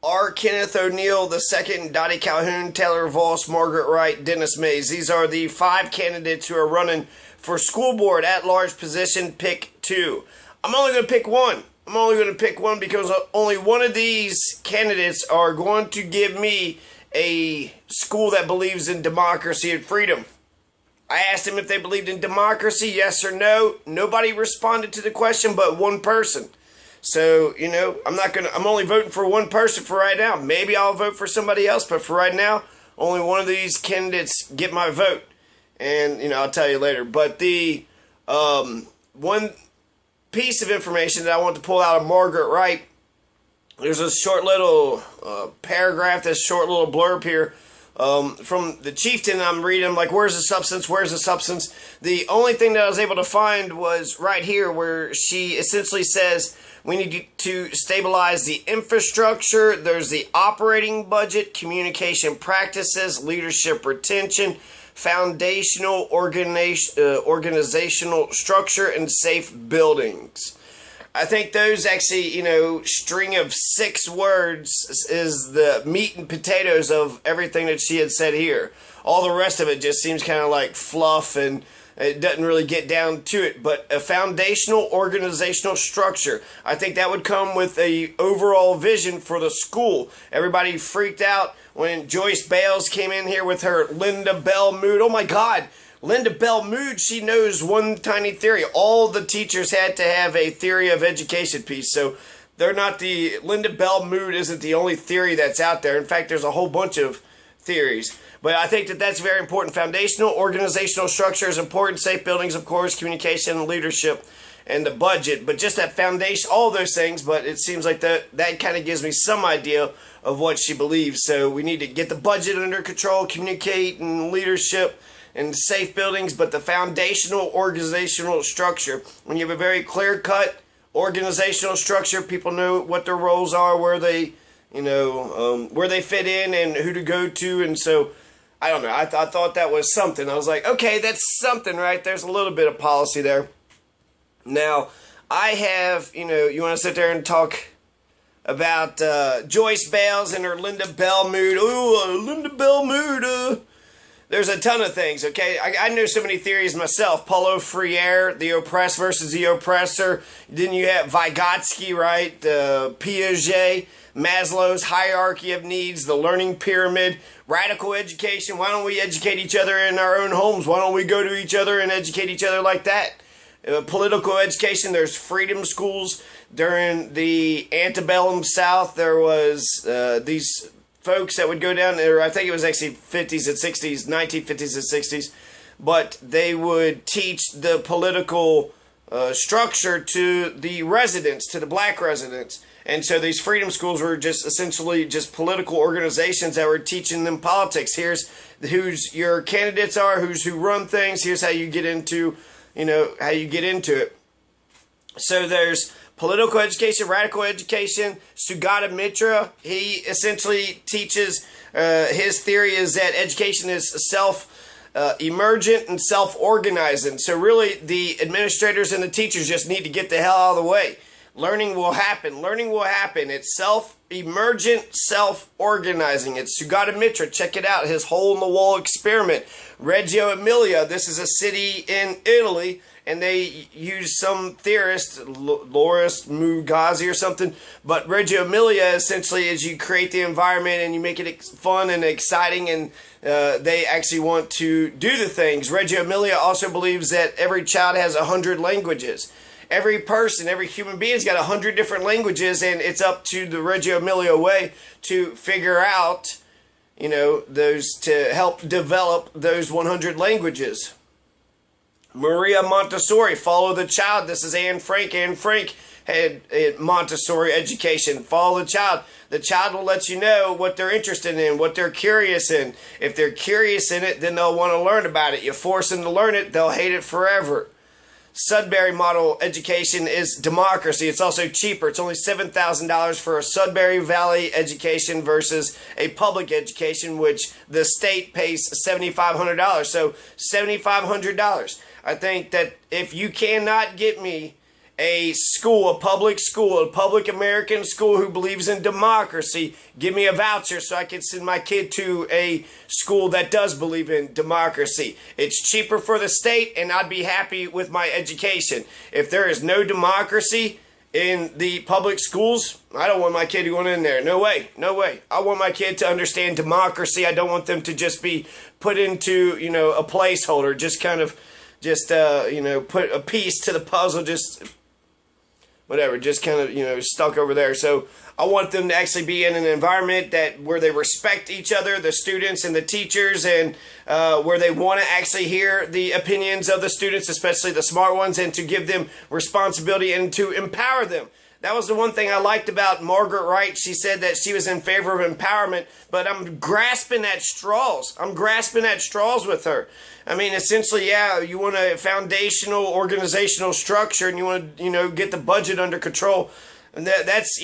R. Kenneth ONeill II, Dottie Calhoun, Taylor Voss, Margaret Wright, Dennis Mays. These are the 5 candidates who are running for school board at-large position. Pick 2. I'm only going to pick one. I'm only going to pick one because only one of these candidates are going to give me a school that believes in democracy and freedom. I asked them if they believed in democracy, yes or no. Nobody responded to the question but one person. So, I'm only voting for one person for right now. Maybe I'll vote for somebody else, but for right now, only one of these candidates get my vote. And, I'll tell you later. But the one piece of information that I want to pull out of Margaret Wright, there's a short little paragraph, this short little blurb here from the chieftain. I'm reading, I'm like, where's the substance? Where's the substance? The only thing that I was able to find was right here where she essentially says, we need to stabilize the infrastructure. There's the operating budget, communication practices, leadership retention, foundational organizational structure, and safe buildings. I think those actually, string of 6 words is the meat and potatoes of everything that she had said here. All the rest of it just seems kind of like fluff, and it doesn't really get down to it. But a foundational organizational structure, I think that would come with a overall vision for the school. Everybody freaked out when Joyce Bales came in here with her Linda Bell mood. Oh my God, Linda Bell mood, she knows one tiny theory. All the teachers had to have a theory of education piece. So they're not Linda Bell mood isn't the only theory that's out there. In fact, there's a whole bunch of theories. But I think that that's very important. Foundational organizational structure is important. Safe buildings, of course, communication, leadership, and the budget. But just that foundation, all those things. But it seems like that kind of gives me some idea of what she believes. So we need to get the budget under control, communicate, and leadership, and safe buildings. But the foundational organizational structure, when you have a very clear-cut organizational structure, people know what their roles are, where they, where they fit in, and who to go to. And so I don't know. I thought that was something. I was like, okay, that's something, right? There's a little bit of policy there. Now, I have, you want to sit there and talk about Joyce Bales and her Linda Bell mood. Ooh, Linda Bell mood. There's a ton of things, okay? I know so many theories myself. Paulo Freire, the oppressed versus the oppressor. Then you have Vygotsky, right? Piaget, Maslow's hierarchy of needs, the learning pyramid, radical education. Why don't we educate each other in our own homes? Why don't we go to each other and educate each other like that? Political education, there's freedom schools. During the antebellum South, there was these folks that would go down there, I think it was actually 50s and 60s, 1950s and 60s, but they would teach the political structure to the residents, to the black residents. And so these freedom schools were just essentially just political organizations that were teaching them politics. Here's who's your candidates are, who run things. Here's how you get into, how you get into it. So there's political education, radical education. Sugata Mitra, he essentially teaches, his theory is that education is self-emergent and self-organizing. So really the administrators and the teachers just need to get the hell out of the way. Learning will happen. Learning will happen. It's self-emergent, self-organizing. It's Sugata Mitra. Check it out. His hole-in-the-wall experiment. Reggio Emilia. This is a city in Italy, and they use some theorist, Loris Mugazi or something. But Reggio Emilia essentially is you create the environment and you make it fun and exciting, and they actually want to do the things. Reggio Emilia also believes that every child has 100 languages. Every person, every human being's got 100 different languages, and it's up to the Reggio Emilia way to figure out, those, to help develop those 100 languages. Maria Montessori, follow the child. This is Anne Frank. Anne Frank had Montessori education. Follow the child. The child will let you know what they're interested in, what they're curious in. If they're curious in it, then they'll want to learn about it. You force them to learn it, they'll hate it forever. Sudbury model education is democracy. It's also cheaper. It's only $7,000 for a Sudbury Valley education versus a public education, which the state pays $7,500. So $7,500. I think that if you cannot get me a school, a public American school who believes in democracy, give me a voucher so I can send my kid to a school that does believe in democracy. It's cheaper for the state, and I'd be happy with my education. If there is no democracy in the public schools, I don't want my kid going in there. No way. No way. I want my kid to understand democracy. I don't want them to just be put into, a placeholder, just kind of, put a piece to the puzzle, just whatever, just kind of, stuck over there. So I want them to actually be in an environment where they respect each other, the students and the teachers, and where they want to actually hear the opinions of the students, especially the smart ones, and to give them responsibility and to empower them. That was the one thing I liked about Margaret Wright. She said that she was in favor of empowerment, but I'm grasping at straws. I'm grasping at straws with her. I mean, essentially, yeah, you want a foundational organizational structure, and you want to, get the budget under control. And that's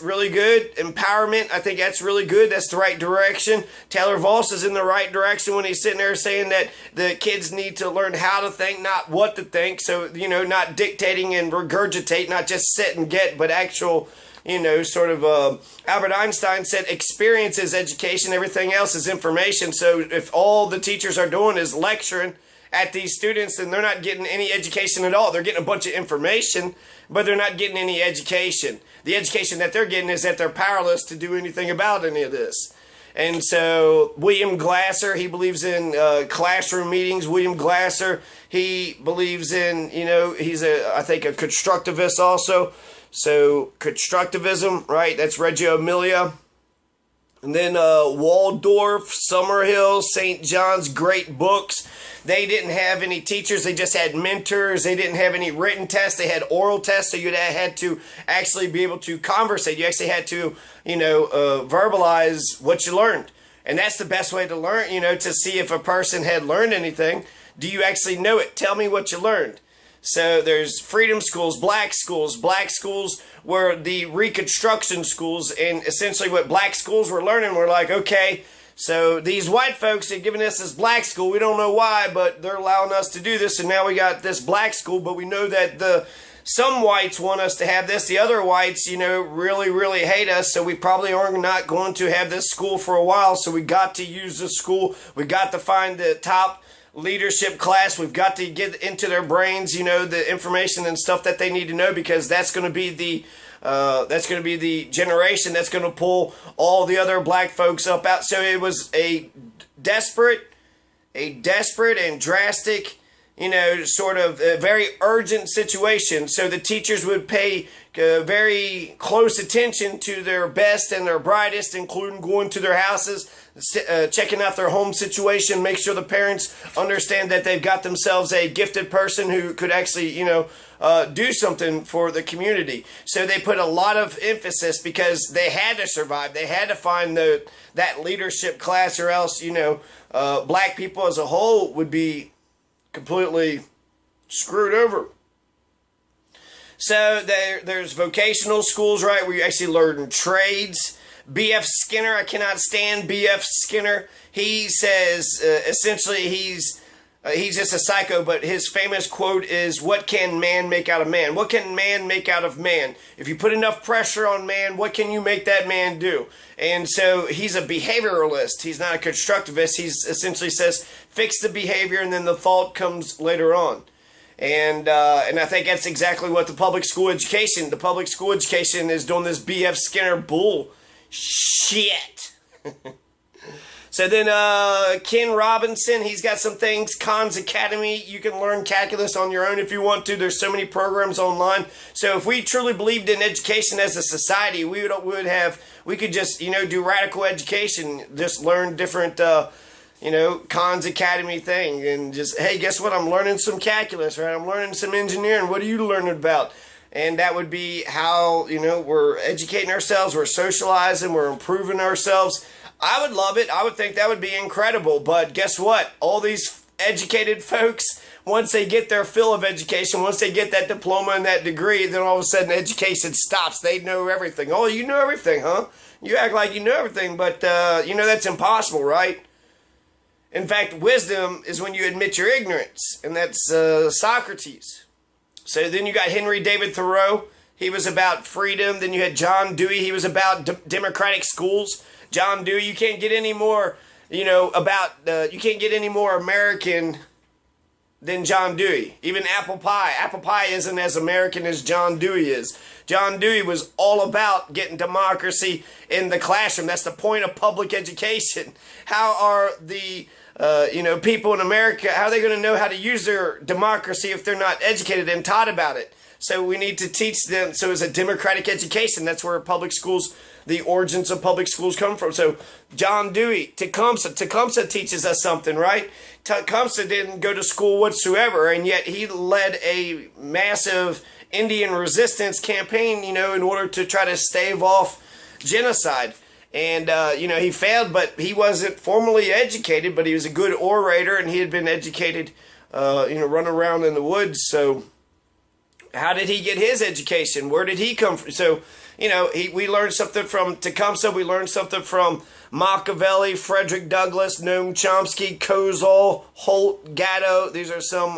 really good. Empowerment, I think that's really good. That's the right direction. Taylor Voss is in the right direction when he's sitting there saying that the kids need to learn how to think, not what to think. So, not dictating and regurgitate, not just sit and get, but actual, Albert Einstein said experience is education, everything else is information. So if all the teachers are doing is lecturing at these students, then they're not getting any education at all. They're getting a bunch of information, but they're not getting any education. The education that they're getting is that they're powerless to do anything about any of this. And so William Glasser, he believes in classroom meetings. William Glasser, he believes in, he's I think a constructivist also. So constructivism, right? That's Reggio Emilia. And then Waldorf, Summerhill, St. John's, great books. They didn't have any teachers. They just had mentors. They didn't have any written tests. They had oral tests, so you had to actually be able to conversate. You actually had to, verbalize what you learned. And that's the best way to learn, to see if a person had learned anything. Do you actually know it? Tell me what you learned. So there's freedom schools, black schools were the Reconstruction schools, and essentially what black schools were learning were like, okay, so these white folks are giving us this black school, we don't know why, but they're allowing us to do this, and now we got this black school, but we know that some whites want us to have this, the other whites, really, really hate us, so we probably are not going to have this school for a while, so we got to use this school, we got to find the top leadership class, we've got to get into their brains, the information and stuff that they need to know, because that's going to be the generation that's going to pull all the other black folks up out. So it was a desperate and drastic, sort of a very urgent situation. So the teachers would pay very close attention to their best and their brightest, including going to their houses, checking out their home situation, make sure the parents understand that they've got themselves a gifted person who could actually, do something for the community. So they put a lot of emphasis because they had to survive. They had to find that leadership class, or else, black people as a whole would be completely screwed over. So there's vocational schools, right, where you actually learn trades. B.F. Skinner, I cannot stand B.F. Skinner. He says, essentially, he's just a psycho, but his famous quote is, what can man make out of man? What can man make out of man? If you put enough pressure on man, what can you make that man do? And so he's a behavioralist. He's not a constructivist. He essentially says, fix the behavior, and then the thought comes later on. And I think that's exactly what the public school education is doing, this B.F. Skinner bull shit. So then Ken Robinson, he's got some things. Khan's Academy, you can learn calculus on your own if you want to. There's so many programs online. So if we truly believed in education as a society, we could just do radical education, just learn different Khan's Academy thing, and just, hey, guess what? I'm learning some calculus, right? I'm learning some engineering. What are you learning about? And that would be how, we're educating ourselves, we're socializing, we're improving ourselves. I would love it. I would think that would be incredible. But guess what? All these educated folks, once they get their fill of education, once they get that diploma and that degree, then all of a sudden education stops. They know everything. Oh, you know everything, huh? You act like you know everything, but that's impossible, right? In fact, wisdom is when you admit your ignorance, and that's Socrates. So then you got Henry David Thoreau. He was about freedom. Then you had John Dewey. He was about democratic schools. John Dewey, you can't get any more, you can't get any more American than John Dewey. Even apple pie. Apple pie isn't as American as John Dewey is. John Dewey was all about getting democracy in the classroom. That's the point of public education. How are the people in America, how are they going to know how to use their democracy if they're not educated and taught about it? So we need to teach them. So it's a democratic education. That's where public schools, the origins of public schools come from. So John Dewey, Tecumseh teaches us something, right? Tecumseh didn't go to school whatsoever, and yet he led a massive Indian resistance campaign, in order to try to stave off genocide. And, he failed, but he wasn't formally educated, but he was a good orator, and he had been educated, running around in the woods. So how did he get his education? Where did he come from? So, we learned something from Tecumseh. We learned something from Machiavelli, Frederick Douglass, Noam Chomsky, Kozol, Holt, Gatto. These are some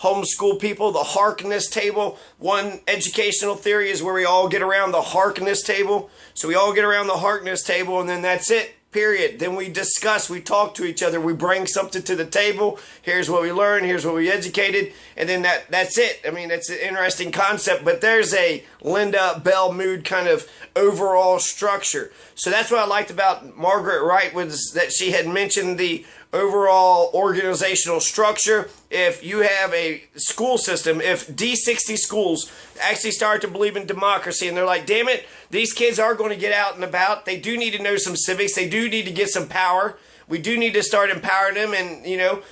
homeschool people. The Harkness table. One educational theory is where we all get around the Harkness table. So we all get around the Harkness table, and then that's it. Period. Then we discuss, we talk to each other, we bring something to the table. Here's what we learned, here's what we educated, and then that's it. I mean, that's an interesting concept, but there's a Linda Bell Mood kind of overall structure. So that's what I liked about Margaret Wright, was that she had mentioned the overall organizational structure. If you have a school system, if D60 schools actually start to believe in democracy, and they're like, damn it, these kids are going to get out and about. They do need to know some civics. They do need to get some power. We do need to start empowering them and,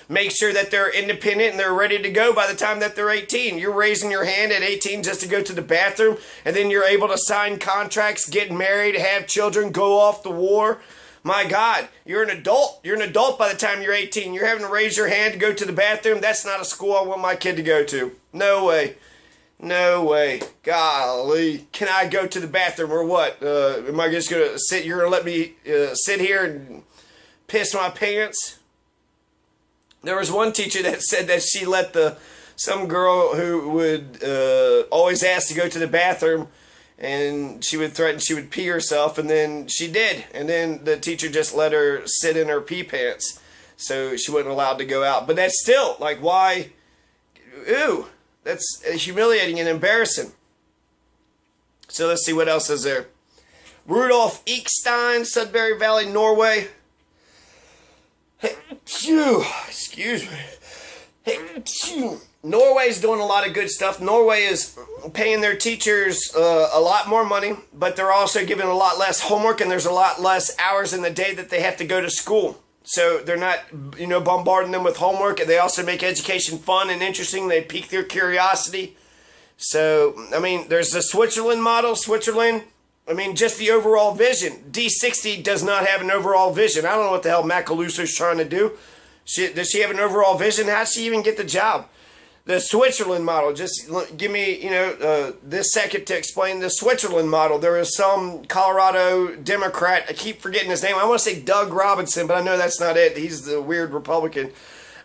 make sure that they're independent and they're ready to go by the time that they're 18. You're raising your hand at 18 just to go to the bathroom, and then you're able to sign contracts, get married, have children, go off to war. My God, you're an adult. You're an adult by the time you're 18. You're having to raise your hand to go to the bathroom. That's not a school I want my kid to go to. No way. No way. Golly. Can I go to the bathroom or what? Am I just going to sit? You're going to let me sit here and piss my pants? There was one teacher that said that she let some girl who would always ask to go to the bathroom, and she would threaten she would pee herself, and then she did. And then the teacher just let her sit in her pee pants, so she wasn't allowed to go out. But that's still, like, why? Ew. That's humiliating and embarrassing. So let's see what else is there. Rudolf Ichstein, Sudbury Valley, Norway. Excuse me. Norway's doing a lot of good stuff. Norway is paying their teachers a lot more money, but they're also giving a lot less homework, and there's a lot less hours in the day that they have to go to school. So they're not, bombarding them with homework, and they also make education fun and interesting. They pique their curiosity. So, there's the Switzerland model. Switzerland, just the overall vision. D60 does not have an overall vision. I don't know what the hell Macaluso's trying to do. Does she have an overall vision? How did she even get the job? The Switzerland model, just give me, this second to explain the Switzerland model. There is some Colorado Democrat, I keep forgetting his name. I want to say Doug Robinson, but I know that's not it. He's the weird Republican.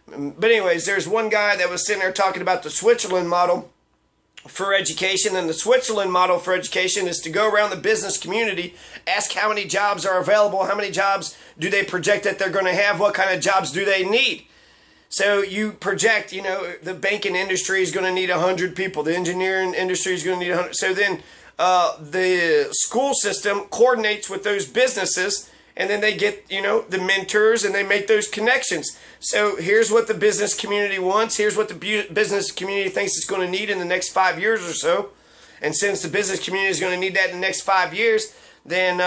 But anyways, there's one guy that was sitting there talking about the Switzerland model for education, and the Switzerland model for education is to go around the business community, ask how many jobs are available, how many jobs do they project that they're going to have, what kind of jobs do they need. So you project, the banking industry is going to need 100 people. The engineering industry is going to need 100. So then the school system coordinates with those businesses, and then they get, the mentors, and they make those connections. So here's what the business community wants. Here's what the business community thinks it's going to need in the next 5 years or so. And since the business community is going to need that in the next 5 years, then,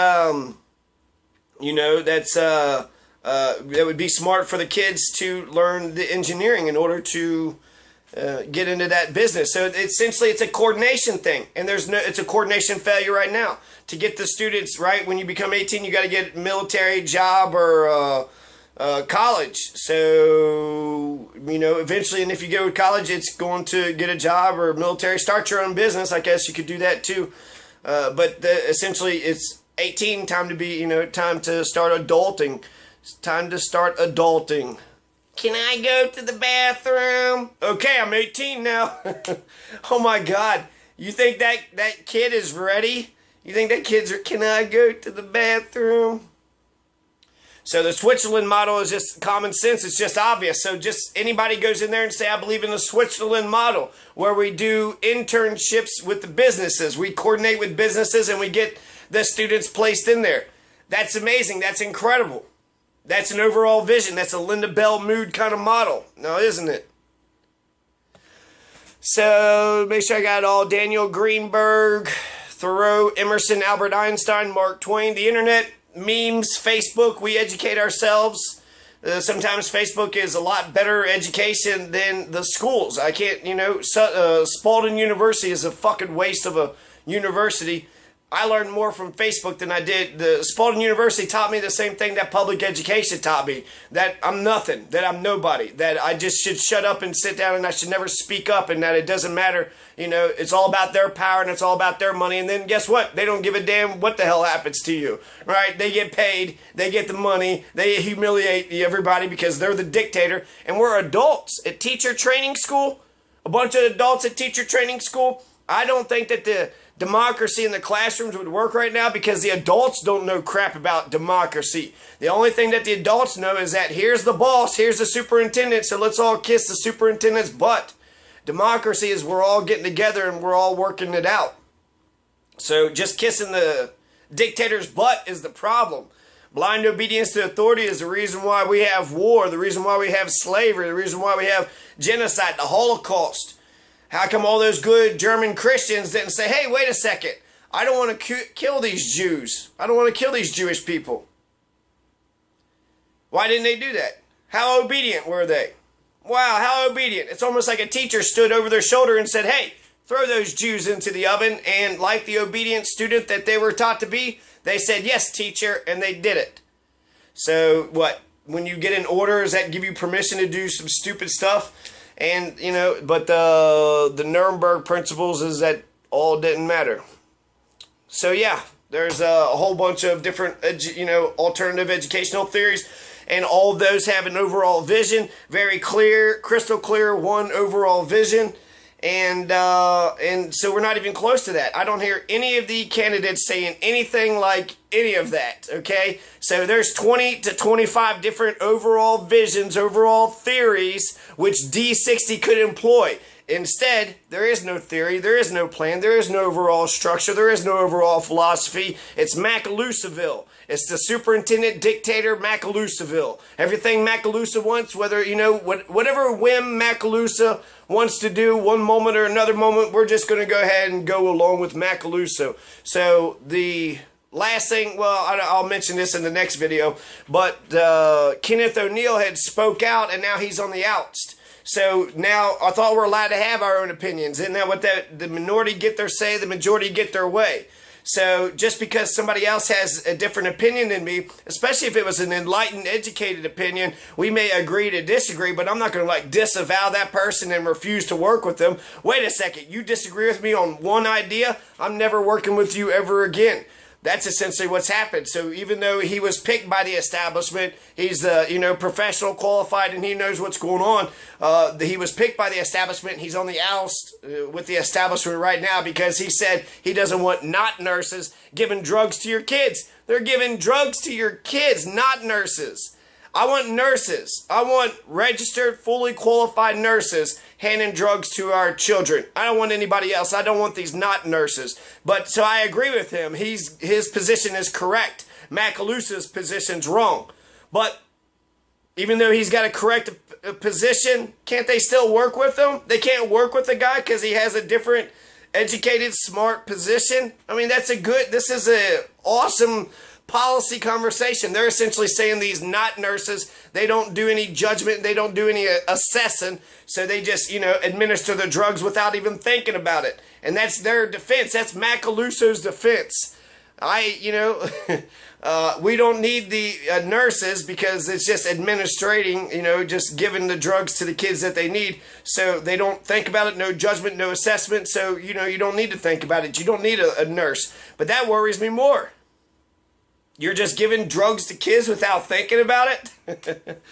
that's... it would be smart for the kids to learn the engineering in order to get into that business. So essentially it's a coordination thing, and it's a coordination failure right now. To get the students, right, when you become 18, you got to get military, job, or college. So, eventually, and if you go to college, it's going to get a job or military, start your own business. I guess you could do that too. But essentially it's 18, time to be, time to start adulting. It's time to start adulting. Can I go to the bathroom? Okay, I'm 18 now. Oh my God. You think that kid is ready? You think that kid's, can I go to the bathroom? So the Switzerland model is just common sense. It's just obvious. So just anybody goes in there and say, I believe in the Switzerland model, where we do internships with the businesses. We coordinate with businesses and we get the students placed in there. That's amazing. That's incredible. That's an overall vision. That's a Linda Bell mood kind of model. No, isn't it? So make sure I got it all. Daniel Greenberg, Thoreau, Emerson, Albert Einstein, Mark Twain, the internet, memes, Facebook, we educate ourselves. Sometimes Facebook is a lot better education than the schools. I can't, Spalding University is a fucking waste of a university. I learned more from Facebook than I did. The Spalding University taught me the same thing that public education taught me. That I'm nothing, that I'm nobody, that I just should shut up and sit down and I should never speak up, and that it doesn't matter. It's all about their power and it's all about their money. And then guess what? They don't give a damn what the hell happens to you, right? They get paid, they get the money, they humiliate everybody because they're the dictator. And we're adults at teacher training school, a bunch of adults at teacher training school. I don't think that the democracy in the classrooms would work right now because the adults don't know crap about democracy. The only thing that the adults know is that here's the boss, here's the superintendent, so let's all kiss the superintendent's butt. Democracy is we're all getting together and we're all working it out. So just kissing the dictator's butt is the problem. Blind obedience to authority is the reason why we have war, the reason why we have slavery, the reason why we have genocide, the Holocaust. How come all those good German Christians didn't say, hey, wait a second, I don't want to kill these Jews. I don't want to kill these Jewish people. Why didn't they do that? How obedient were they? Wow, how obedient. It's almost like a teacher stood over their shoulder and said, hey, throw those Jews into the oven. And like the obedient student that they were taught to be, they said, yes, teacher, and they did it. So what? When you get an order, does that give you permission to do some stupid stuff? And, but the Nuremberg principles is that all didn't matter. So yeah, there's a whole bunch of different, alternative educational theories. And all of those have an overall vision, very clear, crystal clear, one overall vision. And so we're not even close to that. I don't hear any of the candidates saying anything like any of that, okay? So there's 20 to 25 different overall visions, overall theories, which D60 could employ. Instead, there is no theory, there is no plan, there is no overall structure, there is no overall philosophy. It's Macalusaville. It's the superintendent dictator Macalusaville. Everything Macalusa wants, whether, whatever whim Macalusa wants to do one moment or another moment, we're just going to go ahead and go along with Macaluso. So the last thing, well, I'll mention this in the next video, but Kenneth ONeill had spoke out and now he's on the outs. So now I thought we're allowed to have our own opinions. Isn't that what the minority get their say, the majority get their way? So just because somebody else has a different opinion than me, especially if it was an enlightened, educated opinion, we may agree to disagree, but I'm not going to disavow that person and refuse to work with them. Wait a second, you disagree with me on one idea? I'm never working with you ever again. That's essentially what's happened. So even though he was picked by the establishment, he's professional, qualified, and he knows what's going on. He was picked by the establishment. He's on the oust with the establishment right now because he said he doesn't want not nurses giving drugs to your kids. They're giving drugs to your kids, not nurses. I want nurses. I want registered, fully qualified nurses handing drugs to our children. I don't want anybody else. I don't want these not nurses. But so I agree with him. His position is correct. Macalusa's position's wrong. But even though he's got a correct position, can't they still work with him? They can't work with the guy because he has a different educated, smart position. I mean, this is an awesome policy conversation. They're essentially saying these not nurses, they don't do any judgment, they don't do any assessing, so they just, administer the drugs without even thinking about it. And that's their defense. That's Macaluso's defense. We don't need the nurses because it's just administrating, just giving the drugs to the kids that they need. So they don't think about it, no judgment, no assessment. So, you don't need to think about it. You don't need a nurse. But that worries me more. You're just giving drugs to kids without thinking about it?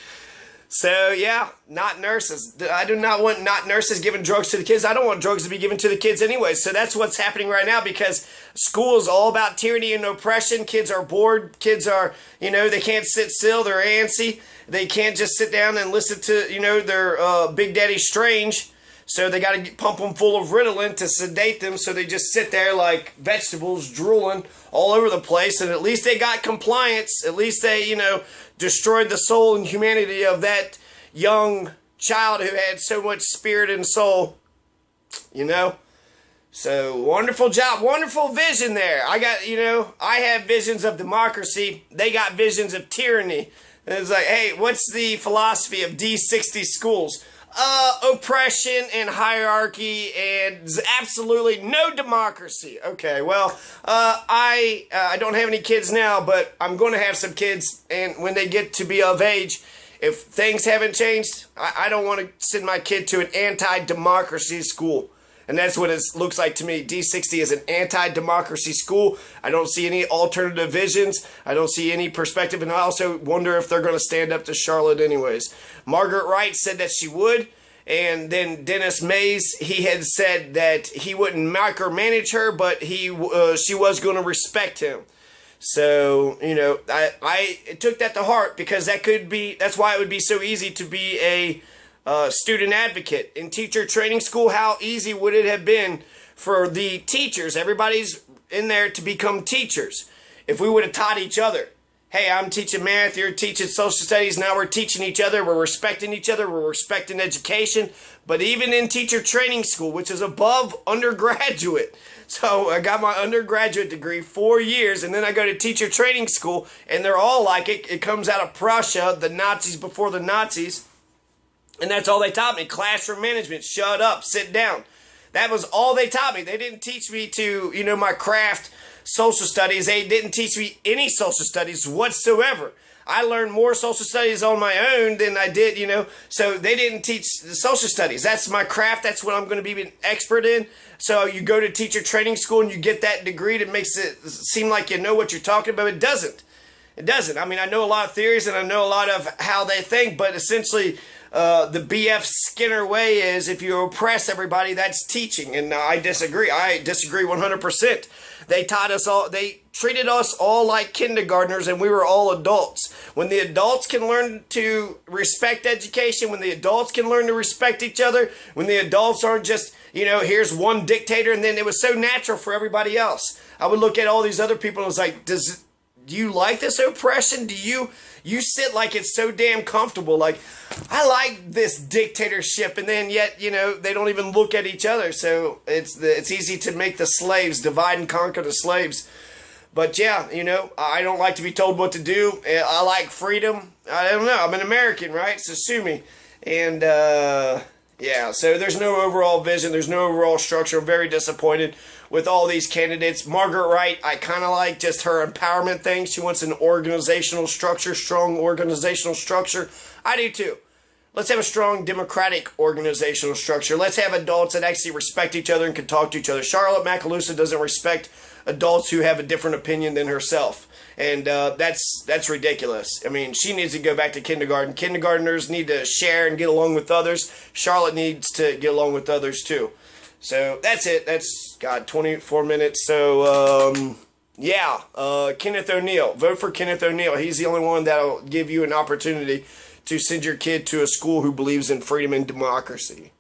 So, yeah, not nurses. I do not want not nurses giving drugs to the kids. I don't want drugs to be given to the kids anyway. So that's what's happening right now, because school is all about tyranny and oppression. Kids are bored. Kids are, they can't sit still. They're antsy. They can't just sit down and listen to, their Big Daddy Strange. So they got to pump them full of Ritalin to sedate them, so they just sit there like vegetables, drooling all over the place. And at least they got compliance. At least they, destroyed the soul and humanity of that young child who had so much spirit and soul. So wonderful job, wonderful vision there. I got, I have visions of democracy. They got visions of tyranny. And it's like, hey, what's the philosophy of D60 schools? Oppression and hierarchy, and absolutely no democracy. Okay, well, I don't have any kids now, but I'm going to have some kids, and when they get to be of age, if things haven't changed, I don't want to send my kid to an anti-democracy school. And that's what it looks like to me. D60 is an anti-democracy school. I don't see any alternative visions. I don't see any perspective. And I also wonder if they're going to stand up to Charlotte anyways. Margaret Wright said that she would. And then Dennis Mays, he had said that he wouldn't micromanage her, but she was going to respect him. So, I took that to heart, because that's why it would be so easy to be a student advocate. In teacher training school, how easy would it have been for the teachers, everybody's in there, to become teachers if we would have taught each other. Hey, I'm teaching math, you're teaching social studies, now we're teaching each other, we're respecting each other, we're respecting education. But even in teacher training school, which is above undergraduate, so I got my undergraduate degree, 4 years, and then I go to teacher training school, and they're all like it. It comes out of Prussia, the Nazis before the Nazis. And that's all they taught me. Classroom management. Shut up. Sit down. That was all they taught me. They didn't teach me to, my craft social studies. They didn't teach me any social studies whatsoever. I learned more social studies on my own than I did, So they didn't teach the social studies. That's my craft. That's what I'm going to be an expert in. So you go to teacher training school and you get that degree that makes it seem like you know what you're talking about. It doesn't. It doesn't. I mean, I know a lot of theories and I know a lot of how they think, but essentially the B.F. Skinner way is if you oppress everybody, that's teaching. And I disagree. I disagree 100%. They taught us all, they treated us all like kindergartners, and we were all adults. When the adults can learn to respect education, when the adults can learn to respect each other, when the adults aren't just, here's one dictator, and then it was so natural for everybody else. I would look at all these other people and was like, do you like this oppression? Do you sit like it's so damn comfortable? Like, I like this dictatorship, and then yet, they don't even look at each other. So it's easy to make the slaves, divide and conquer the slaves. But yeah, I don't like to be told what to do. I like freedom. I don't know. I'm an American, right? So sue me. And yeah, so there's no overall vision. There's no overall structure. I'm very disappointed with all these candidates. Margaret Wright, I kind of like just her empowerment thing. She wants an organizational structure, strong organizational structure. I do too. Let's have a strong democratic organizational structure. Let's have adults that actually respect each other and can talk to each other. Charlotte Macalusa doesn't respect adults who have a different opinion than herself. And that's ridiculous. I mean, she needs to go back to kindergarten. Kindergartners need to share and get along with others. Charlotte needs to get along with others too. So that's it. That's, 24 minutes. So, yeah, Kenneth ONeill. Vote for Kenneth ONeill. He's the only one that'll give you an opportunity to send your kid to a school who believes in freedom and democracy.